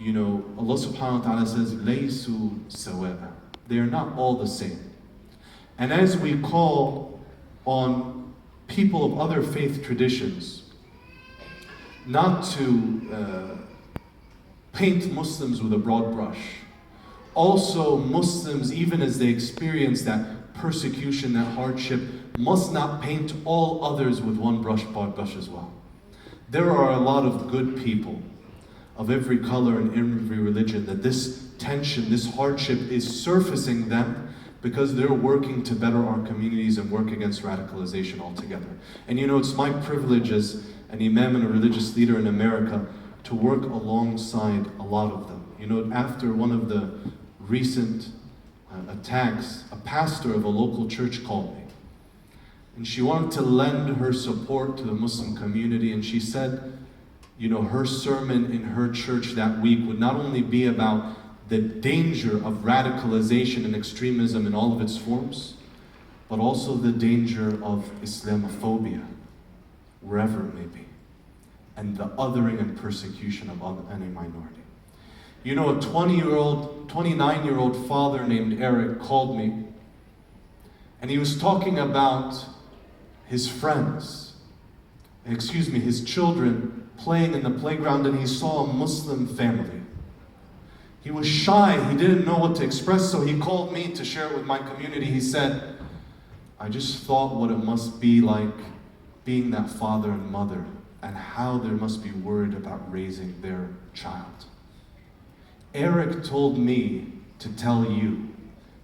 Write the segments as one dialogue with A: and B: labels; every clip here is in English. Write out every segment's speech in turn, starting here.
A: Allah subhanahu wa ta'ala says, "Laysu sawa'a." They are not all the same. And as we call on people of other faith traditions not to paint Muslims with a broad brush, also Muslims, even as they experience that persecution, that hardship, must not paint all others with one broad brush as well. There are a lot of good people of every color and every religion that this tension, this hardship is surfacing them because they're working to better our communities and work against radicalization altogether. And it's my privilege as an imam and a religious leader in America to work alongside a lot of them. After one of the recent attacks, a pastor of a local church called me. And she wanted to lend her support to the Muslim community, and she said, her sermon in her church that week would not only be about the danger of radicalization and extremism in all of its forms, but also the danger of Islamophobia, wherever it may be, and the othering and persecution of any minority. A 29-year-old father named Eric called me, and he was talking about his children playing in the playground, and he saw a Muslim family. He was shy, he didn't know what to express, so he called me to share it with my community. He said, "I just thought what it must be like being that father and mother, and how they must be worried about raising their child." Eric told me to tell you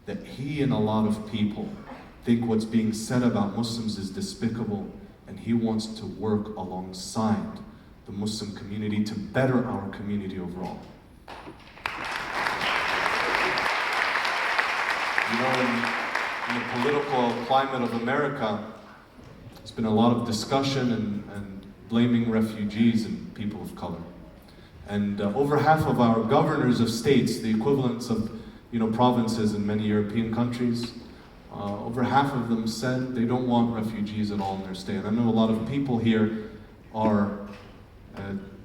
A: that he and a lot of people think what's being said about Muslims is despicable, and he wants to work alongside the Muslim community to better our community overall. In the political climate of America, there's been a lot of discussion and blaming refugees and people of color. And over half of our governors of states, the equivalents of provinces in many European countries, over half of them said they don't want refugees at all in their state. And I know a lot of people here are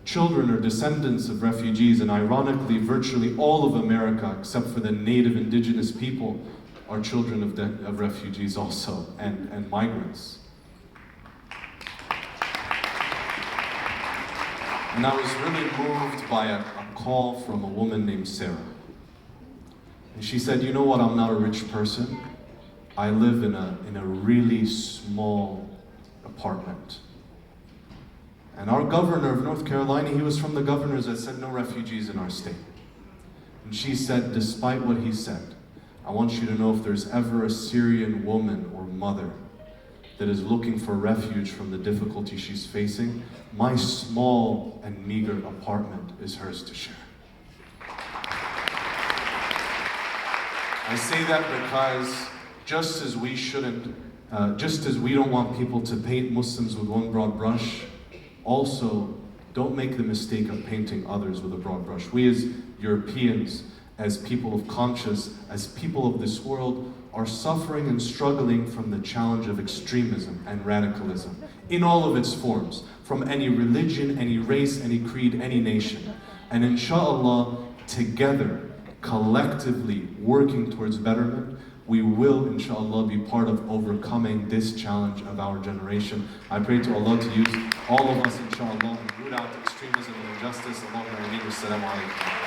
A: children or descendants of refugees, and ironically, virtually all of America, except for the native indigenous people, are children of refugees also, and migrants. And I was really moved by a call from a woman named Sarah. And she said, "You know what, I'm not a rich person. I live in a really small apartment. And our governor of North Carolina, he was from the governors that said no refugees in our state." And she said, "Despite what he said, I want you to know if there's ever a Syrian woman or mother that is looking for refuge from the difficulty she's facing, my small and meager apartment is hers to share." I say that because just as we don't want people to paint Muslims with one broad brush, also don't make the mistake of painting others with a broad brush. We as Europeans, as people of conscience, as people of this world, are suffering and struggling from the challenge of extremism and radicalism in all of its forms, from any religion, any race, any creed, any nation. And inshallah, together, collectively working towards betterment, we will inshallah be part of overcoming this challenge of our generation. I pray to Allah to use all of us inshallah and root out extremism and injustice. Allahumma ameen. Wassalamu alaikum.